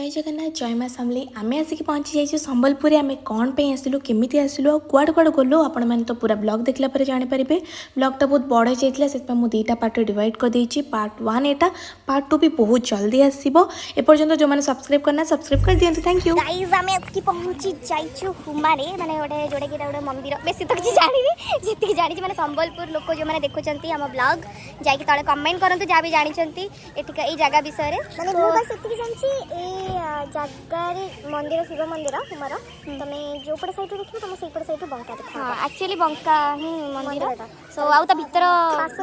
जय जगन्नाथ जय माँ समली आम आसिक पहुँची जाइए संबलपुर आम कौन पे आसलु केमी आसलु कुआड़ कुआड़ गलु आपण मैंने तो पूरा ब्लॉग देखला पर जानीपारे ब्लॉगटा बहुत बड़ जाइए से दुईटा पार्ट डिवाइड कर पार्ट 1 एटा पार्ट 2 भी बहुत जल्दी आसो एपर्तंत जो मैंने सब्सक्राइब करना सब्सक्राइब कर दिखाँ थैंक यू गाइस आमे आजकी पहुंची जाइछु हुमारे माने गोटे जोड़े कि गोटे मंदिर बेसी तो किसी जानी जी जानी माने संबलपुर लोक जो मैंने देखुं आम ब्लॉग जाकि तले कमेंट करंतु जा भी जानी एटिका ए जगह विषय रे माने मु बस एतिक जानछि ए जगह रे मंदिर शिव मंदिर हुमार तमे जो पटे साइड देखियो तमे सेई पटे साइड बंका देखा हां एक्चुअली बंका ही मंदिर सो आउ त भीतर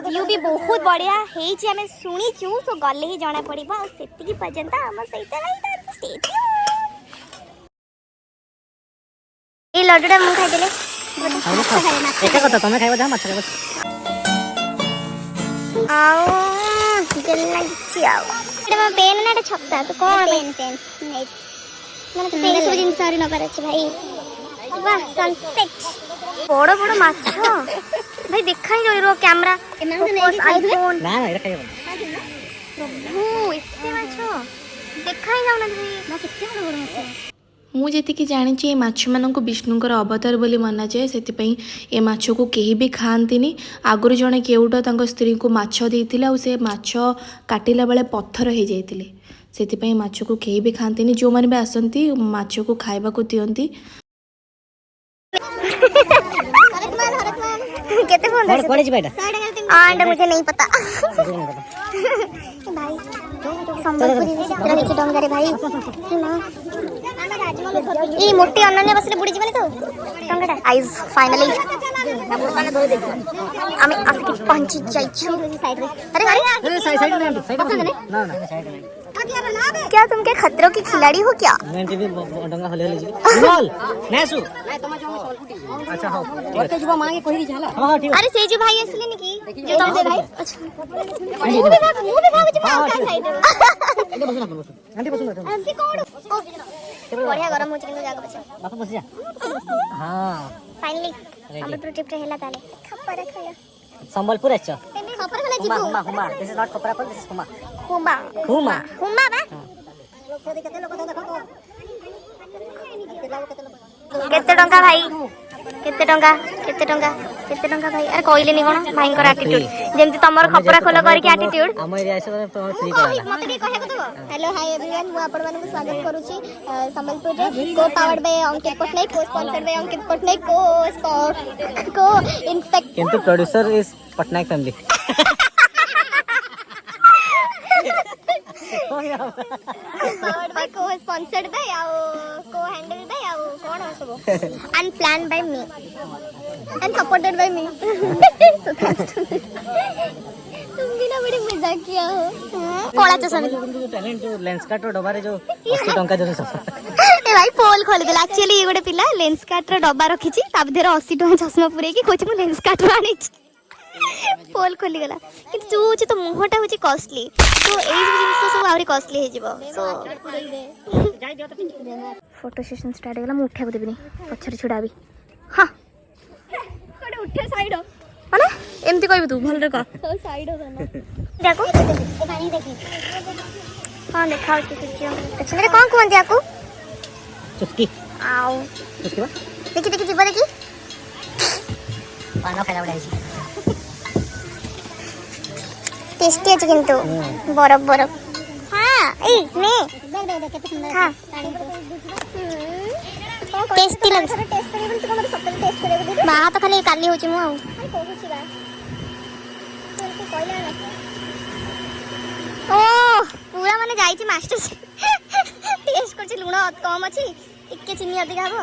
व्यू भी बहुत बढ़िया हेई छी हमें सुनी छु सो गले ही जाना पड़िबा आ सेतिकी पर्यंत हम सहित रही स्टे ए लड्डूटा मु खाइ देले एका कथा तमे खाइबा जा माछ खाइबा आओ जल लागछि आओ एटा पेन ना छप्ता तो कोन पेन नहीं माने तो पेन सब जिंस सारी नगर अछि भाई वाह सनसेट बड़ बड़ माछ भाई देखाई जोई रो कैमरा आईफोन ना ना एटा खाइबा प्रभु एते माछ देखाई जाउ ना भाई ना केते बड़ बड़ माछ मुझे जानी माछ मानक विष्णुकर अवतार बोली मना जाए से ए माछ को कहीं भी खाती आगुरी जड़े केउट स्त्री को माछ देते से माछ काटिला बेले पत्थर हो जाते से माछ को कहीं भी खाती जो मैंने भी आसती माछ को खाइबा को दियंती केते फोन और पड़े बेटा आंड मुझे नहीं पता भाई संबलपुरी चित्र लिखि डंगारे भाई ना ई मोटी अनन्या बसले बुडी जीवनी तो डंगाटा आइज फाइनली आमी आसके पहुंची जाइछु साइड रे अरे साइड ना साइड में क्या तुम क्या खतरों की खिलाड़ी हो क्या मैं टीवी डंगा हले हले बोल नेसु अच्छा हां और के जुबा मांगे कोई जाला हां ठीक अरे सेजू भाई असले ने की जो तुम से भाई अच्छा मुंह भी भाग जा का साइड आंटी बसना आंटी बसना आंटी कोड बढ़िया गरम हो चिकन जागा बच्चा बापा बस जा हां फाइनली संबलपुर ट्रिप रे हेला ताले खपर खया संबलपुर अच्छा खपर खला जीबो हुमा दिस इज नॉट खपरा पर दिस इज हुमा हुमा बा केते टंका भाई केते टंका भाई अरे कहले नि कोन भाई कर एटीट्यूड जेमति तमर खपरा खोला करके एटीट्यूड हम एरिया से तो फ्री कराला मते के कहे को हेलो हाय एवरीवन मु आपण मानक स्वागत करू छी संबलपुर रे को पावर्ड बाय अंकित पटनायक को स्पॉन्सर्ड बाय अंकित पटनायक को इंस्पेक्ट किंतु producer is Patnaik family powered by को स्पॉन्सर्ड बाय को हैंडल बाय कोन हो सब and plan by me and supported by me तुम भी ना बड़ी मजाक किया हो कोला चश्मा जो टैलेंट जो लेंस काट डब्बा रे जो 80 टंका जो सब ए भाई पोल खोल देला एक्चुअली ये गोटे पिला लेंस काट रो डब्बा रखी छी ता भीतर 80 टंका चश्मा पुरे की कोच मु लेंस काट आनी छी पोल खोली गला किंतु जो तो मुहटा होची कॉस्टली तो एई जिंस सब आउरी कॉस्टली हे जिवो सो फोटो सेशन स्टार्ट गला मु उठा को देबिनी पछर छुडाबी हां कोडे उठे साइड माने एमती कहबी तू भल रे का साइड हो ना देखो पानी देखी हां देखाओ छी अच्छा मेरे कौन कौन दिया को चुस्की आओ चुस्की बा देखी जीवा देखी पाना खाला बडाई टेस्टी है किंतु बरफ हां ए ने दे केते सुंदर हां टेस्टी लग टेस्ट करेबन तो हमर सब टेस्ट करेबो बा तो खाली काली होची मु आउ कहूची बा तो कहला ओ पूरा माने जाई छी मास्टर टेस्ट करछि लुण कम अछि इक्के चीनी अधिक हबो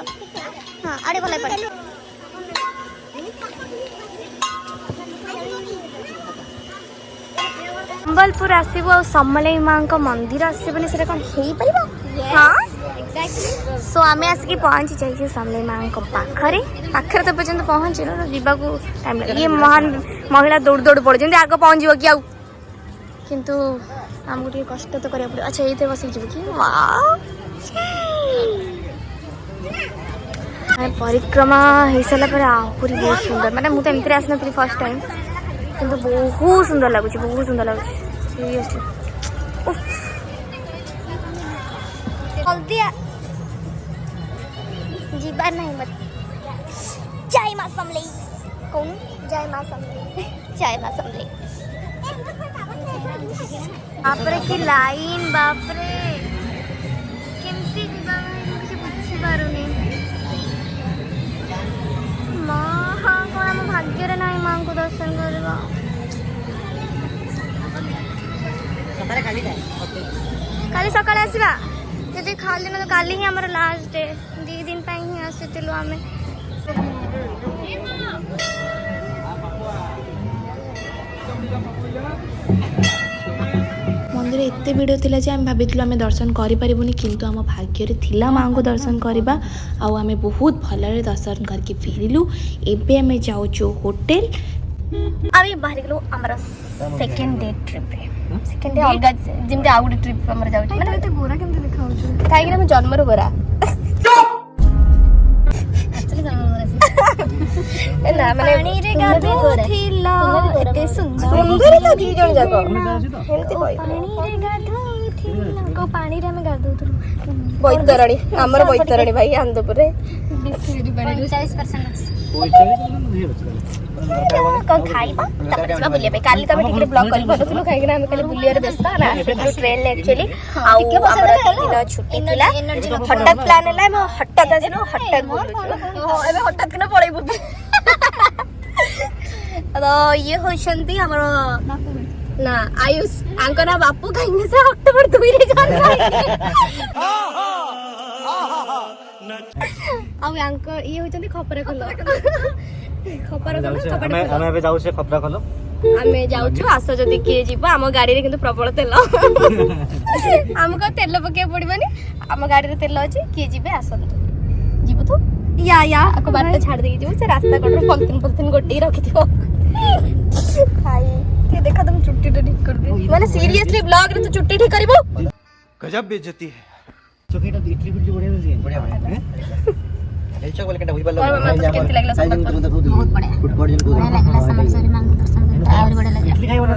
हां आडे भले पड़े संबलपुर आसबो आ समलेई मां को मंदिर आसबनी से कौन हो पारिबो हां एग्जैक्टली सो आमे आसकी पहुंची जाइए समलेई मां को पाखरे तो पर्यंत पहुंची न जीवा को टाइम लगे ये महान महिला दौड़ पड़ जंती आगे पहुंच जीव कि आउ किंतु हमको टिके कष्ट तो करिया पड़े अच्छा एते बसी जीव कि वाओ परिक्रमा हो सारा पर आहुरी बहुत सुंदर माने मु तो एमती आसना फर्स्ट टाइम किंतु बहुत सुंदर लगुच सीरियसली जल्दी जीवार नहीं मत जय मां समलेई कौन जय मां समलेई जय मां समलेई बापरे की लाइन बापरे केमती जीवा किसी बुझी पारुनी मां हाँ कौन आम भाग्य रे नहीं मां को दर्शन करवा काली सकाळे आसीबा जदि खाली न काली ही हमर लास्ट डे 2 दिन पई ही आसीतिलु आमे मंदिर एते भिड़ थिला जे आम भाबिथिलु आमे दर्शन करि परिबुनी किंतु आम भाग्य रे थिला मां को दर्शन करबा आउ आमे बहुत भलरे दर्शन करके फेरिलु एबे आमे जाउचो होटल अभी बाहर गेलो हमरा सेकंड डे ट्रिप रे सेकंड डे अलगा जिमते आउ गुटे ट्रिप हमर जाउछ माने एते गोरा केमते देखाउ छ काहे कि हम जन्म रो गोरा एक्चुअली जन्म गोरा ना माने पानी रे गाधो थिला एते सुंदर तो दी जण जाको हेल्थी होय पानी रे गाधो थिला को पानी रे हम गाधो थलु बैतरणी हमर बैतरणी भाई आंदपुर रे 40% कौन खाइबा तब बुलिया पे काली तब टिकट ब्लॉक करि परथुलो खाइ कि हम खाली बुलिया रे व्यस्त ना ट्रेन ले एक्चुअली आउ हमरा दिन छुट्टी थिला हठात प्लान हैला हम हठात आजिनो हठात बोलुछु एबे हठात किना पळैबो तो ये होछंती हमरो ना आयुष आंको ना बापू कहिने से अक्टोबर 2 रे जान अब आंको ये होछंती खपरे खोलो खपरा खोलो कपड़ा हमें अबे जाउ से खपरा खोलो आमे जाउछु आस जदी के जीवा हम गाड़ी रे किंतु प्रबल तेल हमको तेल पके पड़िबनी हम गाड़ी रे तेल अछि के जीबे आसंतु जीबो तो या आको बाट छाड़ देई जीबो से रास्ता कटर पॉलिथिन गोटी रखि दियो भाई के देखा तुम चुट्टी ठीक कर दे माने सीरियसली ब्लॉग रे तो चुट्टी ठीक करबो गजब बेइज्जती है चोकेटा इटली बिटली बढ़िया है बढ़िया एलचा बोले केटा बुझिबा और मतलब केते लागला सब बहुत बढ़िया फुट कोड जन को लागला समरसरी मां को दर्शन करते और बड़ा लागला इटली खाइ बोले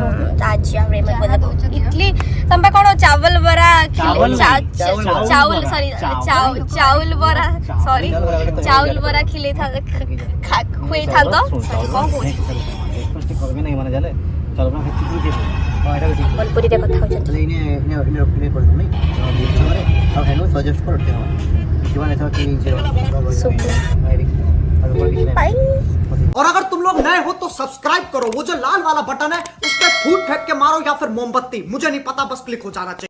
आज हमरे में बोला इडली तंबा कोन चावल बरा चावल सॉरी चावल बरा सॉरी चावल बरा खिले था खुई था तो कोन हो फर्स्ट करबे नहीं माने जाले चल ना कितनी दे बोलपुरी रे कथा होचन इने इने कर नहीं हमरे अब हेलो सजेस्ट करते हो जीवन ऐसा कि और अगर तुम लोग नए हो तो सब्सक्राइब करो वो जो लाल वाला बटन है उस पर फूट फेंक के मारो या फिर मोमबत्ती मुझे नहीं पता बस क्लिक हो जाना चाहिए।